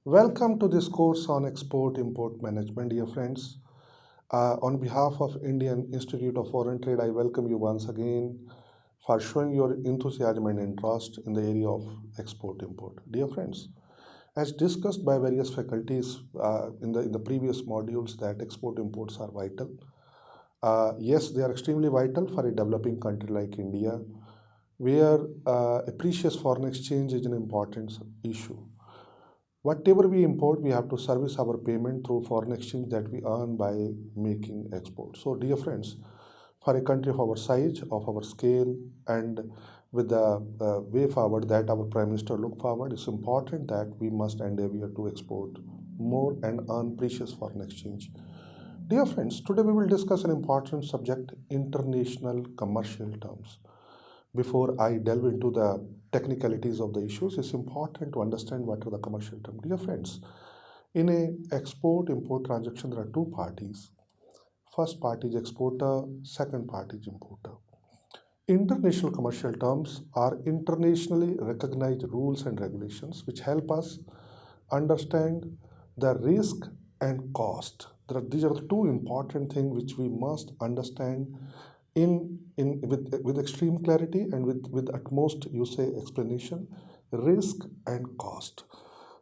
Welcome to this course on export import management, dear friends. On behalf of Indian Institute of Foreign Trade, I welcome you once again for showing your enthusiasm and interest in the area of export import. Dear friends, as discussed by various faculties in the previous modules, that export imports are vital. Yes, they are extremely vital for a developing country like India, where a precious foreign exchange is an important issue. Whatever we import, we have to service our payment through foreign exchange that we earn by making export. So, dear friends, for a country of our size, of our scale, and with the way forward that our Prime Minister look forward, it's important that we must endeavor to export more and earn precious foreign exchange. Dear friends, today we will discuss an important subject, international commercial terms. Before I delve into the technicalities of the issues, it's important to understand what are the commercial terms. Dear friends, in a export import transaction, there are two parties. First party is exporter, second party is importer. International commercial terms are internationally recognized rules and regulations which help us understand the risk and cost. These are the two important things which we must understand with extreme clarity and with utmost you say explanation, risk and cost.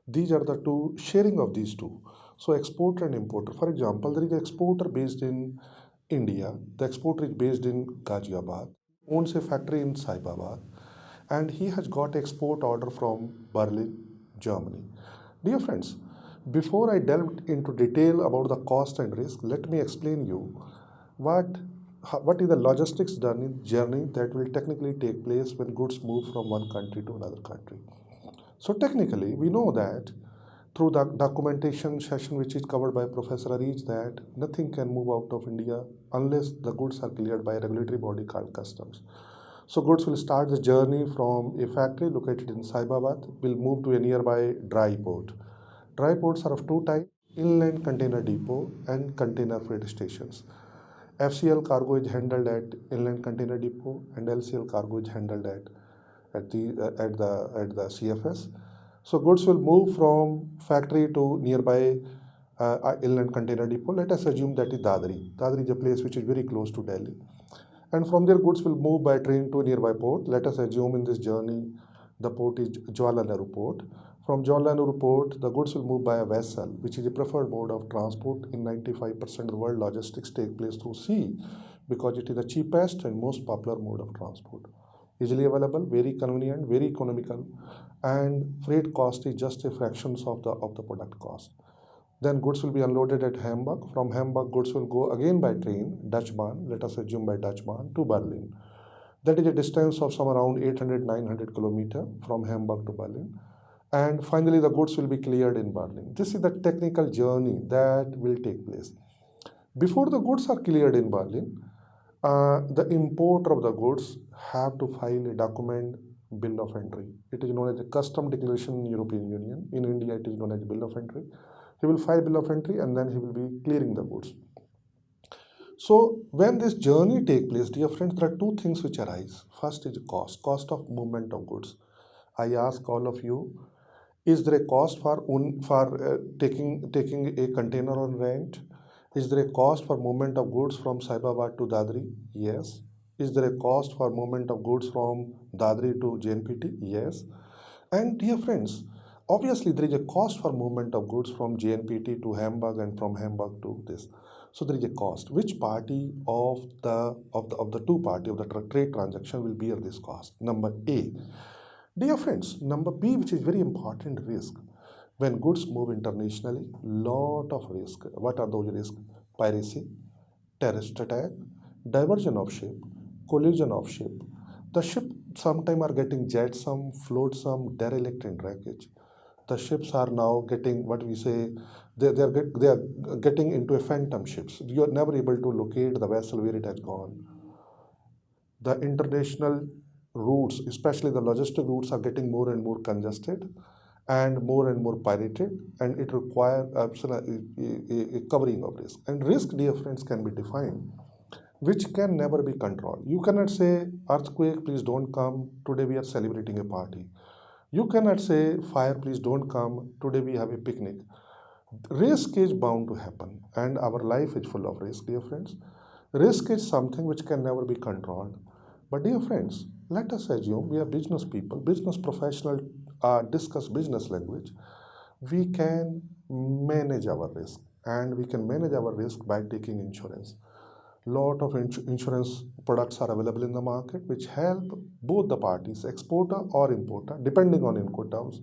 These are the two sharing of these two. So exporter and importer. For example, there is an exporter based in India. The exporter is based in Ghaziabad, owns a factory in Saibabad, and he has got export order from Berlin, Germany. Dear friends, before I delve into detail about the cost and risk, let me explain you what what is the logistics journey that will technically take place when goods move from one country to another country. So technically, we know that through the documentation session which is covered by Professor Ariz that nothing can move out of India unless the goods are cleared by a regulatory body called customs. So goods will start the journey from a factory located in Saibabad, will move to a nearby dry port. Dry ports are of two types, inland container depot and container freight stations. FCL cargo is handled at inland container depot and LCL cargo is handled at the CFS. So goods will move from factory to nearby inland container depot. Let us assume that is Dadri. Dadri is a place which is very close to Delhi. And from there, goods will move by train to a nearby port. Let us assume in this journey, the port is Jawaharlal Nehru Port. From Jawaharlal Nehru Port, the goods will move by a vessel, which is a preferred mode of transport. In 95% of the world, logistics take place through sea because it is the cheapest and most popular mode of transport. Easily available, very convenient, very economical, and freight cost is just a fraction of the product cost. Then goods will be unloaded at Hamburg. From Hamburg, goods will go again by train, Dutch Bahn, let us assume by Dutch Bahn, to Berlin. That is a distance of some around 800-900 kilometer from Hamburg to Berlin. And finally, the goods will be cleared in Berlin. This is the technical journey that will take place. Before the goods are cleared in Berlin, the importer of the goods have to file a document bill of entry. It is known as a custom declaration in European Union. In India, it is known as bill of entry. He will file bill of entry and then he will be clearing the goods. So when this journey take place, dear friends, there are two things which arise. First is cost of movement of goods. I ask all of you, is there a cost for taking a container on rent? Is there a cost for movement of goods from Saibabad to Dadri? Yes. Is there a cost for movement of goods from Dadri to JNPT? Yes. And dear friends, obviously there is a cost for movement of goods from JNPT to Hamburg and from Hamburg to this. So there is a cost. Which party of the two party of the trade transaction will bear this cost? Number A. Dear friends, number B, which is very important, risk. When goods move internationally, lot of risk. What are those risks? Piracy, terrorist attack, diversion of ship, collision of ship. The ship sometime are getting jet, some float, some derelict in wreckage. The ships are now getting what we say they are getting into a phantom ships. You are never able to locate the vessel where it has gone. The international routes, especially the logistic routes, are getting more and more congested and more pirated, and it requires a covering of risk. And risk, dear friends, can be defined, which can never be controlled. You cannot say, earthquake, please don't come. Today we are celebrating a party. You cannot say, fire, please don't come. Today we have a picnic. Risk is bound to happen, and our life is full of risk, dear friends. Risk is something which can never be controlled. But, dear friends, let us assume we are business people, business professionals discuss business language. We can manage our risk, and we can manage our risk by taking insurance. Lot of insurance products are available in the market which help both the parties, exporter or importer, depending on Incoterms,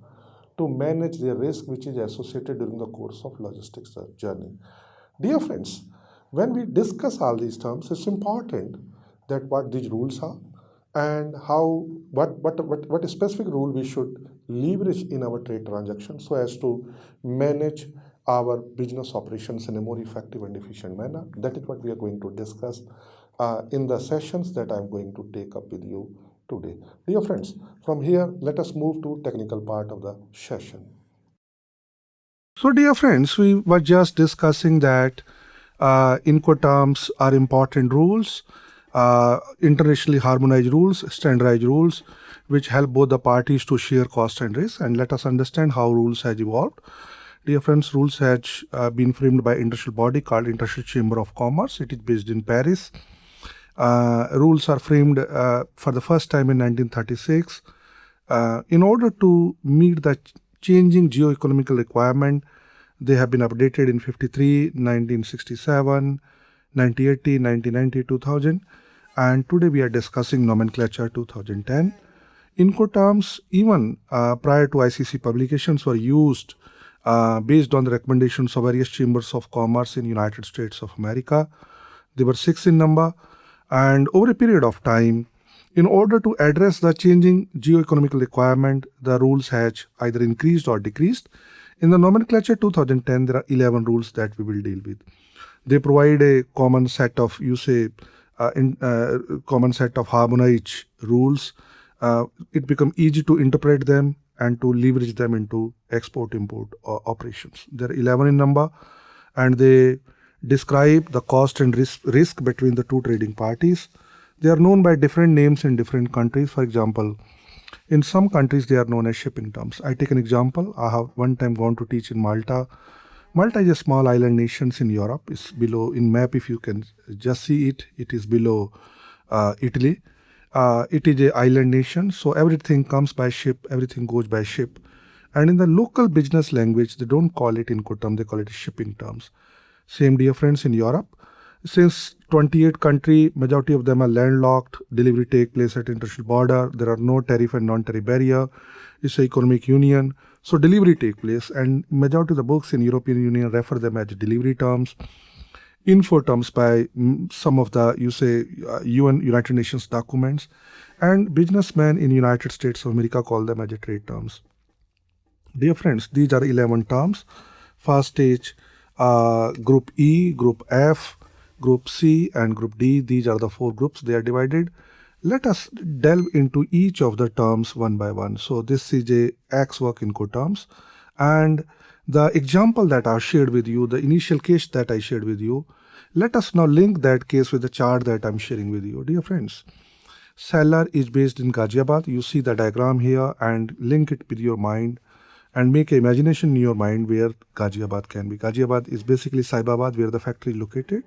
to manage the risk which is associated during the course of logistics journey. Dear friends, when we discuss all these terms, it's important that what these rules are and how what specific rule we should leverage in our trade transactions so as to manage our business operations in a more effective and efficient manner. That is what we are going to discuss in the sessions that I'm going to take up with you today. Dear friends, from here, let us move to technical part of the session. So, dear friends, we were just discussing that Incoterms are important rules, internationally harmonized rules, standardized rules, which help both the parties to share cost and risk. And let us understand how rules has evolved. Dear friends, rules has been framed by international body called International Chamber of Commerce. It is based in Paris. Rules are framed for the first time in 1936. In order to meet the changing geo-economical requirement, they have been updated in 53, 1967, 1980, 1990, 2000, and today we are discussing nomenclature 2010. Incoterms, even prior to ICC publications, were used based on the recommendations of various chambers of commerce in United States of America. They were 6 in number, and over a period of time, in order to address the changing geo-economical requirement, the rules have either increased or decreased. In the nomenclature 2010, there are 11 rules that we will deal with. They provide a common set of, common set of harmonized rules. It becomes easy to interpret them and to leverage them into export-import operations. There are 11 in number, and they describe the cost and risk between the two trading parties. They are known by different names in different countries. For example, in some countries, they are known as shipping terms. I take an example. I have one time gone to teach in Malta. Malta is a small island nation in Europe. It's below, in map, if you can just see it, it is below Italy. It is an island nation, so everything comes by ship, everything goes by ship. And in the local business language, they don't call it Incoterm, they call it shipping terms. Same, dear friends, in Europe. Since 28 countries, majority of them are landlocked, delivery take place at international border, there are no tariff and non-tariff barrier, it's an economic union, so delivery take place, and majority of the books in European Union refer them as delivery terms, Incoterms by some of the, UN, United Nations documents, and businessmen in United States of America call them as trade terms. Dear friends, these are 11 terms. First stage, Group E, Group F, Group C and Group D. These are the 4 groups. They are divided. Let us delve into each of the terms one by one. So this is a X work Incoterms, and the example that I shared with you, the initial case that I shared with you, let us now link that case with the chart that I'm sharing with you. Dear friends, seller is based in Ghaziabad. You see the diagram here and link it with your mind and make an imagination in your mind where Ghaziabad can be. Ghaziabad is basically Saibabad, where the factory is located.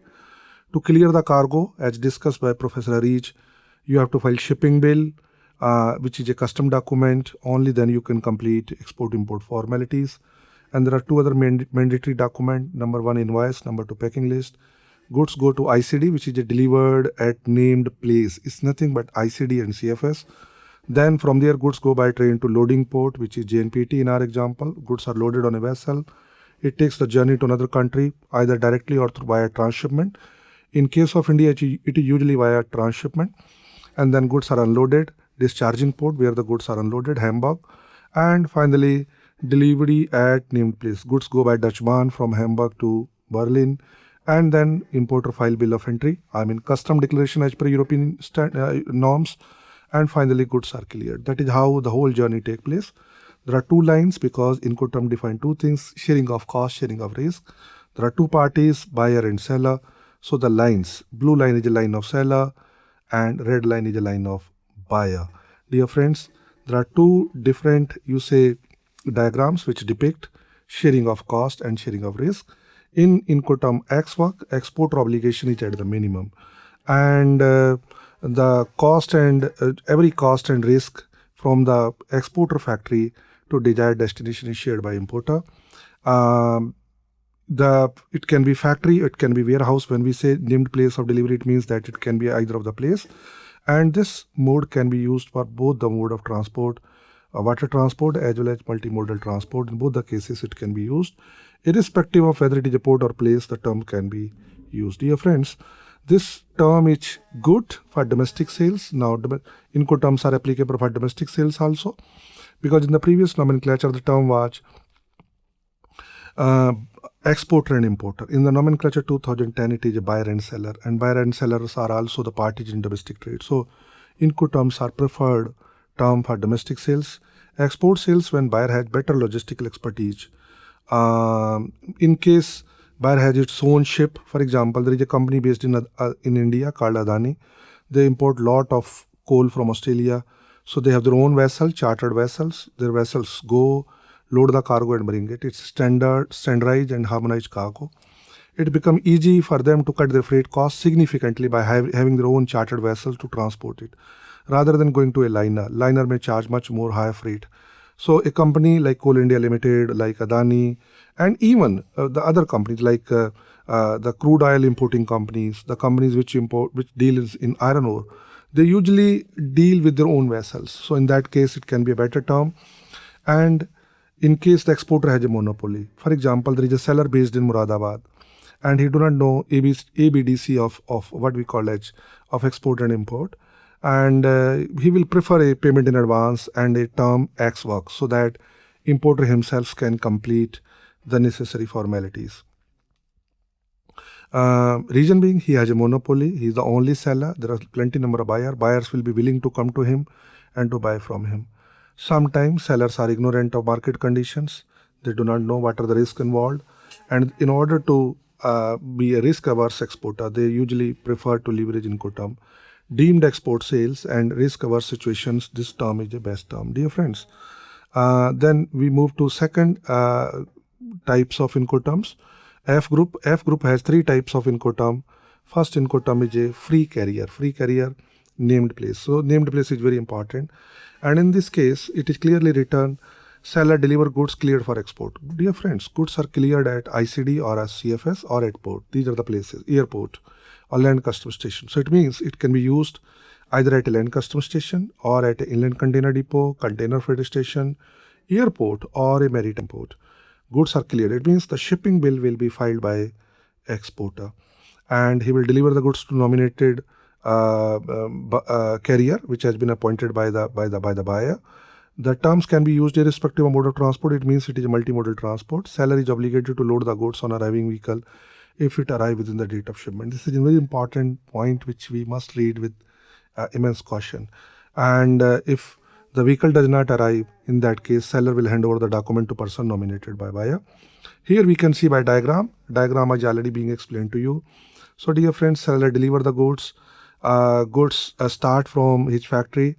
To clear the cargo, as discussed by Professor Arij, you have to file shipping bill, which is a custom document. Only then you can complete export-import formalities. And there are 2 other mandatory documents. Number 1, invoice. Number 2, packing list. Goods go to ICD, which is delivered at named place. It's nothing but ICD and CFS. Then from there, goods go by train to loading port, which is JNPT in our example. Goods are loaded on a vessel. It takes the journey to another country, either directly or via transshipment. In case of India, it is usually via transshipment. And then goods are unloaded, discharging port where the goods are unloaded, Hamburg. And finally, delivery at named place. Goods go by Dutch Bahn from Hamburg to Berlin. And then importer file bill of entry, custom declaration as per European norms. And finally, goods are cleared. That is how the whole journey takes place. There are 2 lines because Incoterm define 2 things, sharing of cost, sharing of risk. There are 2 parties, buyer and seller. So the lines, blue line is a line of seller and red line is a line of buyer. Dear friends, There are two different, diagrams which depict sharing of cost and sharing of risk. In Incoterm XWork, exporter obligation is at the minimum, and the cost and every cost and risk from the exporter factory to desired destination is shared by importer. It can be factory, it can be warehouse. When we say named place of delivery, it means that it can be either of the place, and this mode can be used for both the mode of transport, water transport as well as multimodal transport. In both the cases it can be used. Irrespective of whether it is a port or place, the term can be used. Dear friends, this term is good for domestic sales. Now, Incoterms are applicable for domestic sales also, because in the previous nomenclature the term was exporter and importer. In the nomenclature 2010, it is a buyer and seller, and buyer and sellers are also the parties in domestic trade. So, Incoterms are preferred term for domestic sales. Export sales when buyer has better logistical expertise. In case buyer has its own ship, for example, there is a company based in India called Adani. They import lot of coal from Australia. So they have their own vessel, chartered vessels. Their vessels go, load the cargo and bring it. It's standardized and harmonized cargo. It becomes easy for them to cut their freight costs significantly by having their own chartered vessels to transport it, rather than going to a liner. Liner may charge much more higher freight. So a company like Coal India Limited, like Adani, and even the other companies like the crude oil importing companies, the companies which deal in iron ore, they usually deal with their own vessels. So in that case, it can be a better term. And in case the exporter has a monopoly, for example, there is a seller based in Muradabad, and he do not know ABDC of what we call as of export and import, and he will prefer a payment in advance and a term XWork, so that importer himself can complete the necessary formalities. Reason being, he has a monopoly, he is the only seller, there are plenty number of buyers will be willing to come to him and to buy from him. Sometimes sellers are ignorant of market conditions, they do not know what are the risks involved, and in order to be a risk-averse exporter, they usually prefer to leverage Incoterm. Deemed export sales and risk-averse situations, this term is the best term. Dear friends, then we move to second types of Incoterms. F group has three types of Incoterm. First Incoterm is a free carrier, named place. So named place is very important, and in this case it is clearly written, seller deliver goods cleared for export. Dear friends, goods are cleared at ICD or as CFS or at port. These are the places: airport or land customs station. So it means it can be used either at a land customs station or at an inland container depot, container freight station, airport or a maritime port. Goods are cleared. It means the shipping bill will be filed by exporter, and he will deliver the goods to nominated carrier, which has been appointed by the buyer. The terms can be used irrespective of mode of transport. It means it is a multimodal transport. Seller is obligated to load the goods on arriving vehicle if it arrives within the date of shipment. This is a very important point which we must read with immense caution. And if the vehicle does not arrive, in that case, seller will hand over the document to person nominated by buyer. Here we can see by diagram. Diagram is already being explained to you. So dear friends, seller deliver the goods. Goods start from his factory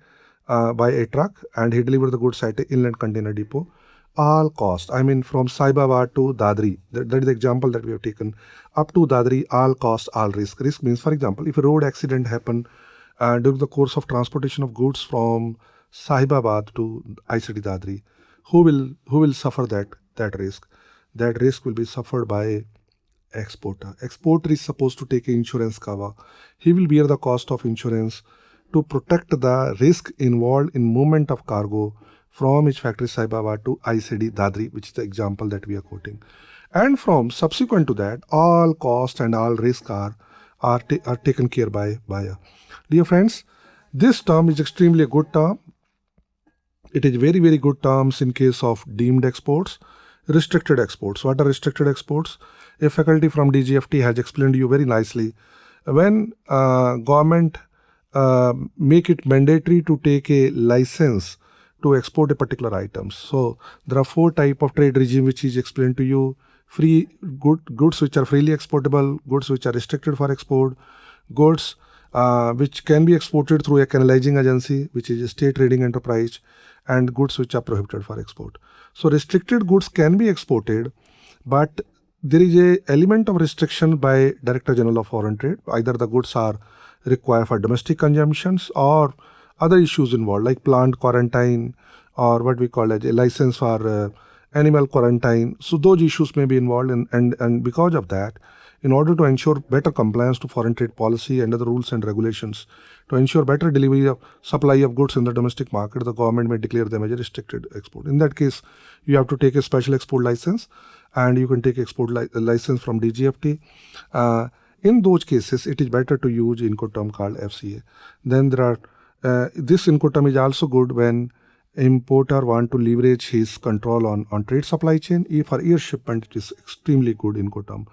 by a truck, and he deliver the goods at an inland container depot. All cost, I mean from Saibabad to Dadri, that is the example that we have taken, up to Dadri, all cost, all risk. Risk means, for example, if a road accident happen during the course of transportation of goods from Saibabad to ICD Dadri, who will suffer that risk? That risk will be suffered by exporter. Exporter is supposed to take insurance cover. He will bear the cost of insurance to protect the risk involved in movement of cargo from his factory Saibabad to ICD Dadri, which is the example that we are quoting. And from subsequent to that, all cost and all risk are taken care by buyer. Dear friends, this term is extremely a good term. It is very, very good terms in case of deemed exports. Restricted exports. What are restricted exports? A faculty from DGFT has explained to you very nicely. When government make it mandatory to take a license to export a particular items. So there are 4 types of trade regime which is explained to you. Free goods which are freely exportable, goods which are restricted for export, goods which can be exported through a canalizing agency, which is a state trading enterprise, and goods which are prohibited for export. So restricted goods can be exported, but there is a element of restriction by Director General of Foreign Trade. Either the goods are required for domestic consumptions or other issues involved, like plant quarantine or what we call as a license for animal quarantine. So those issues may be involved, and because of that, in order to ensure better compliance to foreign trade policy and other rules and regulations, to ensure better delivery of supply of goods in the domestic market, the government may declare them as a restricted export. In that case, you have to take a special export license, and you can take export license from DGFT. In those cases, it is better to use Incoterm called FCA. Then there are this Incoterm is also good when importer want to leverage his control on trade supply chain. For air shipment, it is extremely good Incoterm.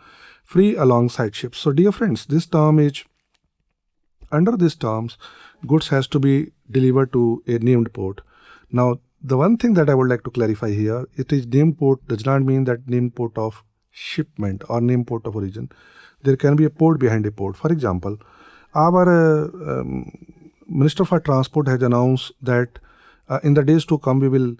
Free alongside ships. So dear friends, this term is, under these terms, goods has to be delivered to a named port. Now, the one thing that I would like to clarify here, it is named port does not mean that named port of shipment or named port of origin. There can be a port behind a port. For example, our Minister for Transport has announced that in the days to come, we will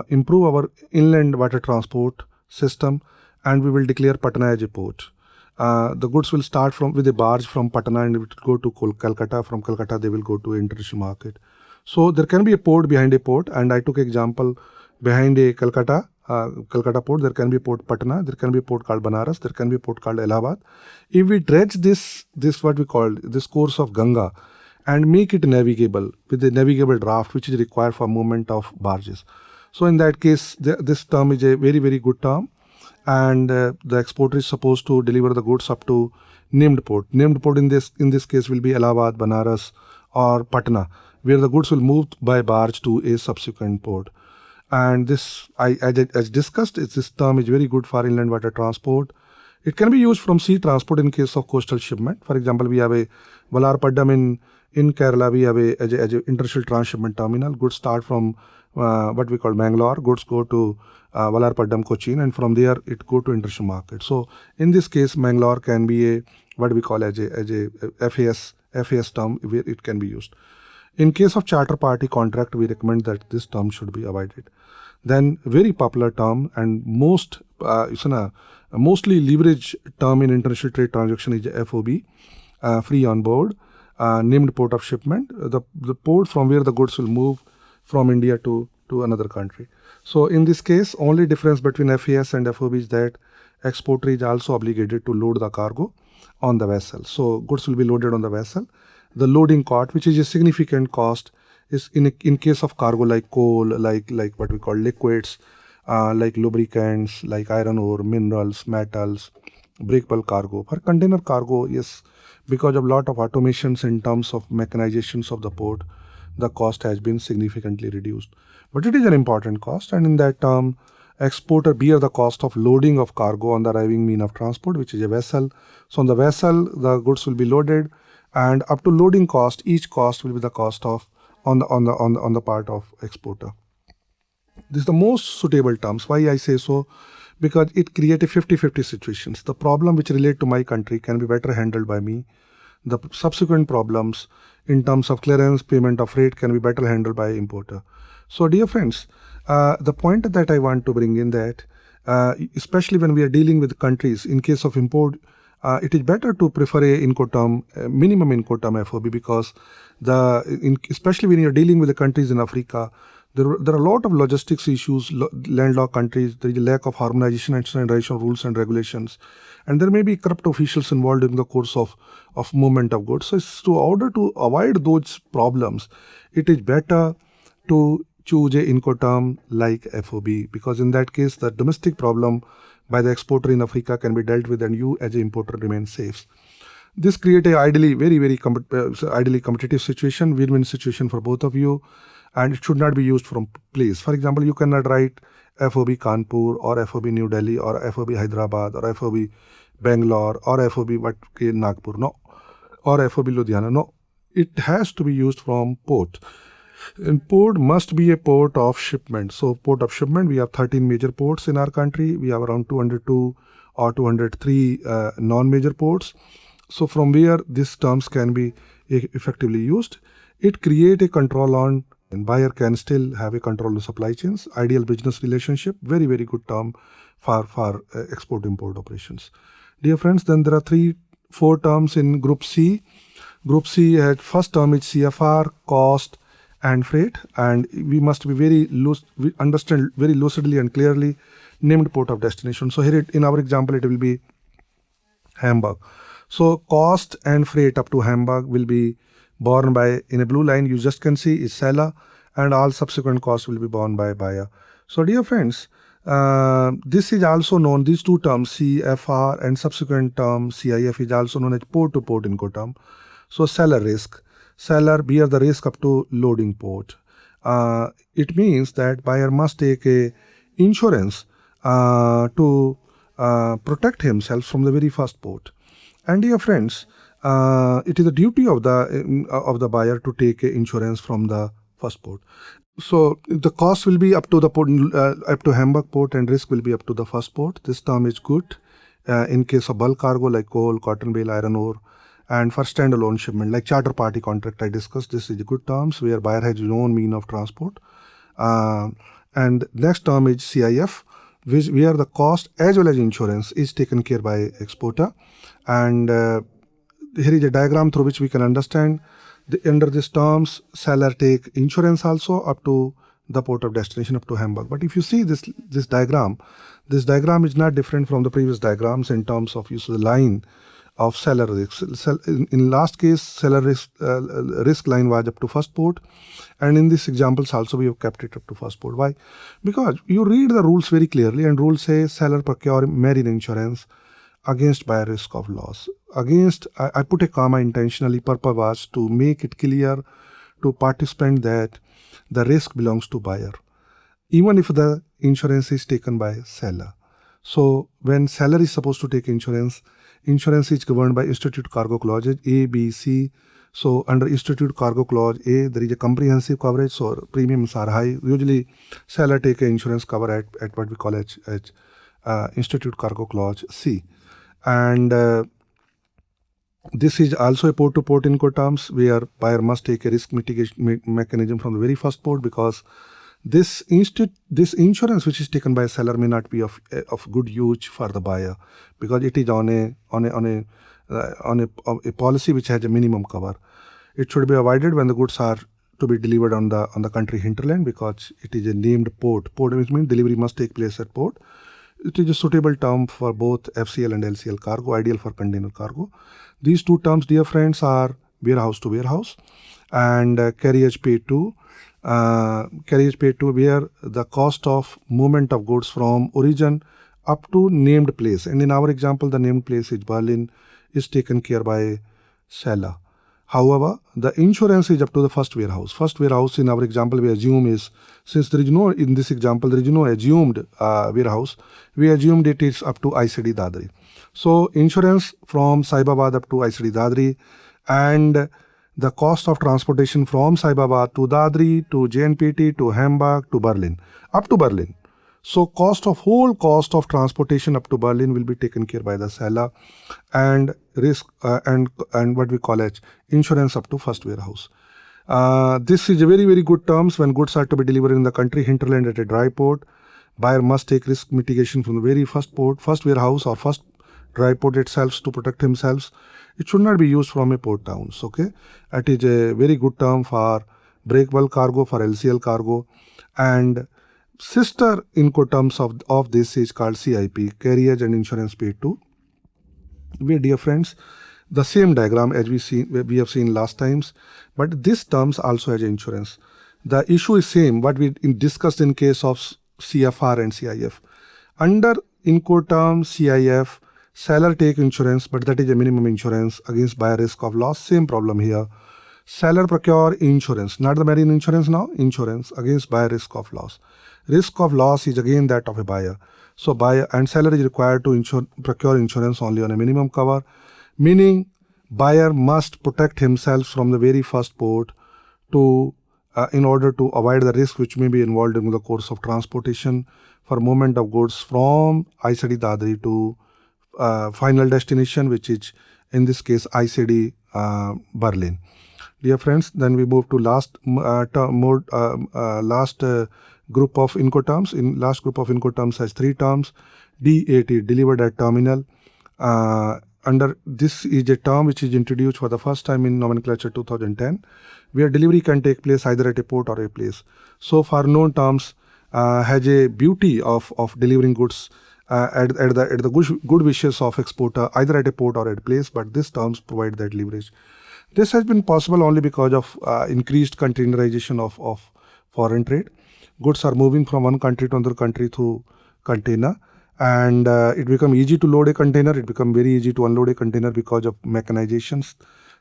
improve our inland water transport system, and we will declare Patna as a port. The goods will start with a barge from Patna and it will go to Calcutta. From Calcutta, they will go to international market. So there can be a port behind a port, and I took example behind a Calcutta port. There can be a port Patna. There can be a port called Banaras. There can be a port called Allahabad. If we dredge this what we call this course of Ganga and make it navigable with a navigable draft, which is required for movement of barges. So in that case, this term is a very, very good term. And the exporter is supposed to deliver the goods up to named port. Named port in this case will be Allahabad, Banaras, or Patna, where the goods will move by barge to a subsequent port. And this, as discussed, this term is very good for inland water transport. It can be used from sea transport in case of coastal shipment. For example, we have a Vallarpaddam in Kerala. We have as a international transshipment terminal. Goods start from what we call Mangalore. Goods go to Vallarpaddam, Cochin, and from there it go to international market. So in this case, Mangalore can be a what we call as a FAS term where it can be used. In case of charter party contract, we recommend that this term should be avoided. Then very popular term and mostly leveraged term in international trade transaction is FOB, free on board, named port of shipment, the port from where the goods will move from India to another country. So in this case, only difference between FAS and FOB is that exporter is also obligated to load the cargo on the vessel. So goods will be loaded on the vessel. The loading cost, which is a significant cost, is in case of cargo like coal, like what we call liquids, like lubricants, like iron ore, minerals, metals, breakable cargo. For container cargo, yes, because of lot of automations in terms of mechanizations of the port, the cost has been significantly reduced. But it is an important cost, and in that term, exporter bear the cost of loading of cargo on the arriving mean of transport, which is a vessel. So on the vessel, the goods will be loaded, and up to loading cost, each cost will be the cost of on the part of exporter. This is the most suitable terms. Why I say so? Because it creates a 50-50 situations. The problem which relate to my country can be better handled by me. The subsequent problems in terms of clearance, payment of rate can be better handled by importer. So dear friends, the point that I want to bring in that, especially when we are dealing with countries, in case of import, it is better to prefer a minimum Incoterm FOB, because especially when you are dealing with the countries in Africa, there are a lot of logistics issues, landlocked countries, there is a lack of harmonization and standardization of rules and regulations, and there may be corrupt officials involved in the course of movement of goods. So in order to avoid those problems, it is better to choose a Incoterm like FOB, because in that case, the domestic problem by the exporter in Africa can be dealt with, and you as an importer remain safe. This creates a ideally very ideally competitive situation, win-win situation for both of you, and it should not be used from place. For example, you cannot write FOB Kanpur or FOB New Delhi or FOB Hyderabad or FOB Bangalore or FOB Nagpur, no, or FOB Ludhiana, no. It has to be used from port. And port must be a port of shipment. So port of shipment, we have 13 major ports in our country. We have around 202 or 203 non-major ports. So from where these terms can be effectively used, it create a control on, and buyer can still have a control of supply chains, ideal business relationship, very, very good term for export import operations. Dear friends, then there are 4 terms in group C. Group C had first term is CFR, cost and freight, and we must be we understand very lucidly and clearly named port of destination. So here in our example it will be Hamburg. So cost and freight up to Hamburg will be borne by, in a blue line you just can see, is seller, and all subsequent costs will be borne by buyer. So dear friends, this is also known, these 2 terms CFR and subsequent term CIF is also known as port to port Incoterm. So seller risk, seller bear the risk up to loading port. It means that buyer must take a insurance to protect himself from the very first port. And dear friends, it is the duty of the buyer to take insurance from the first port. So the cost will be up to the port, up to Hamburg port, and risk will be up to the first port. This term is good in case of bulk cargo like coal, cotton bale, iron ore, and for standalone shipment like charter party contract I discussed. This is good terms where buyer has his own mean of transport. And next term is CIF, where the cost as well as insurance is taken care by exporter. And here is a diagram through which we can understand under these terms seller take insurance also up to the port of destination, up to Hamburg. But if you see this diagram is not different from the previous diagrams in terms of use of the line of seller risk. In last case, seller risk line was up to first port, and in this examples also we have kept it up to first port. Why? Because you read the rules very clearly, and rules say seller procure marine insurance against buyer risk of loss. Against, I put a comma intentionally, purpose was to make it clear to participant that the risk belongs to buyer, even if the insurance is taken by seller. So when seller is supposed to take insurance is governed by Institute Cargo Clauses A, B, C. So under Institute Cargo Clause A, there is a comprehensive coverage, so premiums are high. Usually seller take insurance cover at what we call as Institute Cargo Clause C. And this is also a port-to-port Incoterms where buyer must take a risk mitigation mechanism from the very first port, because this insurance which is taken by seller may not be of good use for the buyer, because it is on a policy which has a minimum cover. It should be avoided when the goods are to be delivered on the country hinterland, because it is a named port. Port means delivery must take place at port. It is a suitable term for both FCL and LCL cargo, ideal for container cargo. These 2 terms, dear friends, are warehouse to warehouse and carriage paid to. Where the cost of movement of goods from origin up to named place, and in our example the named place is Berlin, is taken care by seller. However, the insurance is up to the first warehouse. First warehouse in our example we assume is, since there is no, in this example there is no assumed warehouse, we assumed it is up to ICD Dadri. So insurance from Saibabad up to ICD Dadri, and the cost of transportation from Saibabad to Dadri to JNPT to Hamburg to Berlin, up to Berlin. So whole cost of transportation up to Berlin will be taken care by the seller, and risk and what we call as insurance up to first warehouse. This is a very, very good terms when goods are to be delivered in the country hinterland at a dry port. Buyer must take risk mitigation from the very first port, first warehouse or first dry port itself to protect himself. It should not be used from a port towns. Okay, it is a very good term for break bulk cargo, for LCL cargo, and sister Incoterms of this is called CIP, carriage and insurance paid to. We, dear friends, the same diagram as we have seen last times, but this terms also has insurance. The issue is same what we discussed in case of CFR and CIF. Under Incoterm CIF, seller take insurance, but that is a minimum insurance against buyer risk of loss. Same problem here. Seller procure insurance, not the marine insurance now, insurance against buyer risk of loss. Risk of loss is again that of a buyer. So buyer and seller is required to procure insurance only on a minimum cover, meaning buyer must protect himself from the very first port to in order to avoid the risk which may be involved in the course of transportation for movement of goods from ICD Dadri to final destination, which is in this case ICD Berlin. Dear friends, then we move to last group of Incoterms. In last group of Incoterms has 3 terms. DAT, delivered at terminal. Under this is a term which is introduced for the first time in nomenclature 2010, where delivery can take place either at a port or a place. So far known terms has a beauty of delivering goods at the good wishes of exporter either at a port or at a place, but these terms provide that leverage. This has been possible only because of increased containerization of foreign trade. Goods are moving from one country to another country through container, and it become easy to load a container. It become very easy to unload a container because of mechanizations,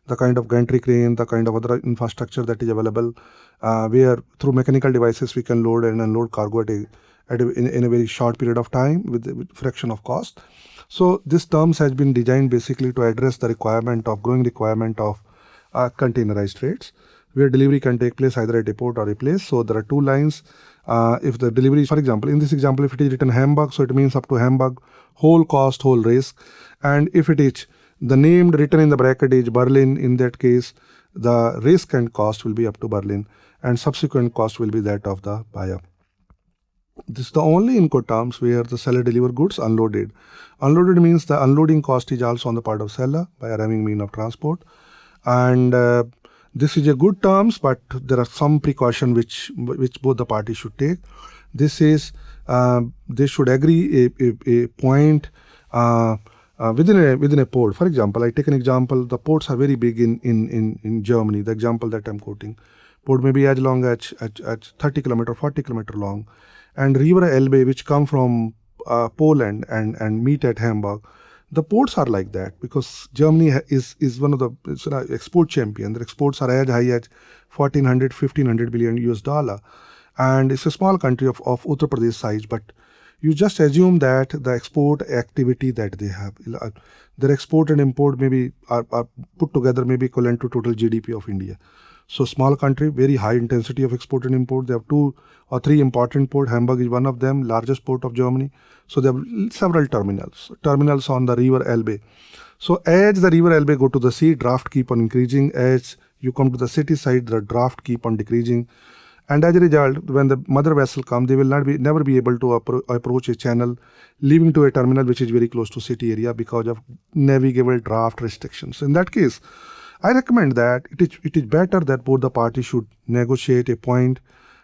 the kind of gantry crane, the kind of other infrastructure that is available, where through mechanical devices we can load and unload cargo in a very short period of time with fraction of cost. So this terms has been designed basically to address the growing requirement of containerized trades, where delivery can take place either at a port or a place. So there are 2 lines. If the delivery, for example, in this example, if it is written Hamburg, so it means up to Hamburg, whole cost, whole risk. And if it is the name written in the bracket is Berlin, in that case, the risk and cost will be up to Berlin, and subsequent cost will be that of the buyer. This is the only Incoterms where the seller deliver goods unloaded. Unloaded means the unloading cost is also on the part of seller by arriving mean of transport. And this is a good terms, but there are some precaution which both the parties should take. This is they should agree a point within a port. For example, I take an example. The ports are very big in Germany. The example that I'm quoting, port may be as long as 30 kilometer, 40 kilometer long, and River Elbe, which come from Poland and meet at Hamburg. The ports are like that because Germany is one of the export champion. Their exports are as high as 1,400, 1,500 billion US dollar, and it's a small country of Uttar Pradesh size. But you just assume that the export activity that they have, their export and import maybe are put together maybe equivalent to total GDP of India. So small country, very high intensity of export and import. They have 2 or 3 important ports. Hamburg is one of them, largest port of Germany. So they have several terminals on the River Elbe. So as the River Elbe go to the sea, draft keep on increasing. As you come to the city side, the draft keep on decreasing. And as a result, when the mother vessel come, they will never be able to approach a channel leaving to a terminal which is very close to city area because of navigable draft restrictions. In that case, I recommend that it is better that both the parties should negotiate a point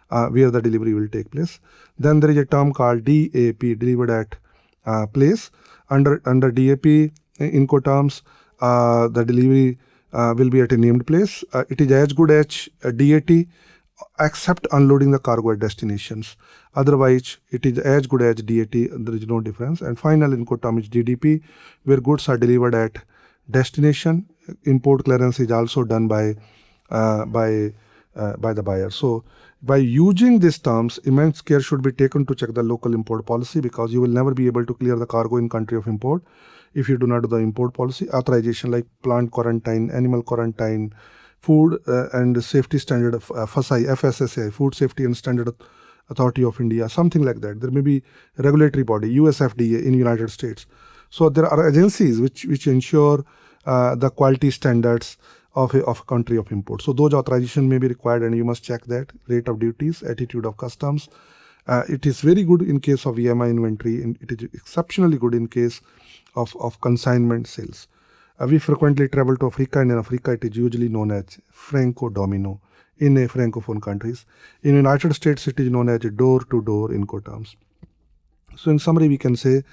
where the delivery will take place. Then there is a term called DAP, delivered at place. Under DAP Incoterms, the delivery will be at a named place. It is as good as DAT except unloading the cargo at destinations. Otherwise, it is as good as DAT. There is no difference. And final Incoterm is DDP, where goods are delivered at destination. Import clearance is also done by the buyer. So by using these terms, immense care should be taken to check the local import policy, because you will never be able to clear the cargo in country of import if you do not do the import policy. Authorization like plant quarantine, animal quarantine, food and safety standard of FSSAI, Food Safety and Standard Authority of India, something like that. There may be a regulatory body, US FDA in United States. So there are agencies which ensure the quality standards of a country of import. So those authorization may be required, and you must check that. Rate of duties, attitude of customs. It is very good in case of EMI inventory, and it is exceptionally good in case of consignment sales. We frequently travel to Africa, and in Africa it is usually known as Franco Domino in a francophone countries. In United States it is known as door-to-door Incoterms. So in summary, we can say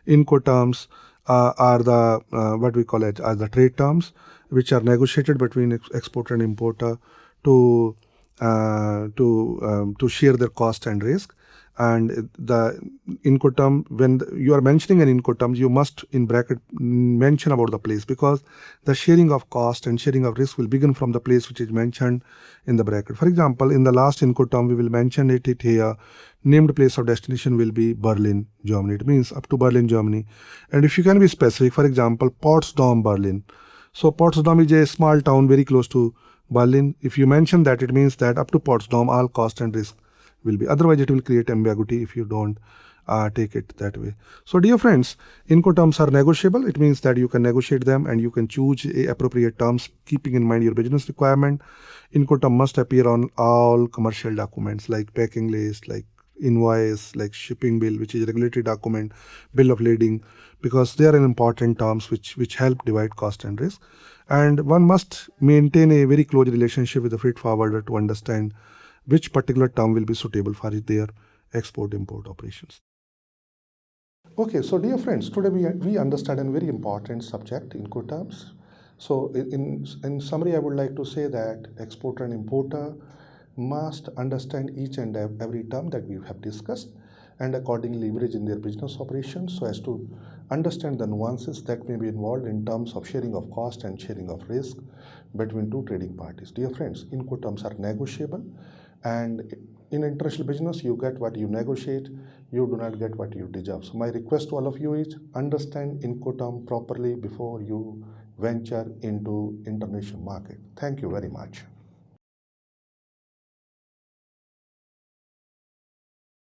Incoterms are the what we call as the trade terms, which are negotiated between exporter and importer to share their cost and risk. And the Incoterm, when you are mentioning an Incoterm, you must in bracket mention about the place, because the sharing of cost and sharing of risk will begin from the place which is mentioned in the bracket. For example, in the last Incoterm, we will mention it here. Named place of destination will be Berlin, Germany. It means up to Berlin, Germany. And if you can be specific, for example, Potsdam, Berlin. So Potsdam is a small town very close to Berlin. If you mention that, it means that up to Potsdam, all cost and risk will be. Otherwise, it will create ambiguity if you don't take it that way. So dear friends, Incoterms are negotiable. It means that you can negotiate them and you can choose appropriate terms keeping in mind your business requirement. Incoterm must appear on all commercial documents like packing list, like invoice, like shipping bill, which is a regulatory document, bill of lading, because they are an important terms which help divide cost and risk. And one must maintain a very close relationship with the freight forwarder to understand which particular term will be suitable for their export-import operations. Okay, so dear friends, today we understand a very important subject in good terms. So in summary, I would like to say that exporter and importer must understand each and every term that we have discussed and accordingly leverage in their business operations so as to understand the nuances that may be involved in terms of sharing of cost and sharing of risk between two trading parties. Dear friends, Incoterms are negotiable, and in international business, you get what you negotiate, you do not get what you deserve. So my request to all of you is understand Incoterm properly before you venture into international market. Thank you very much.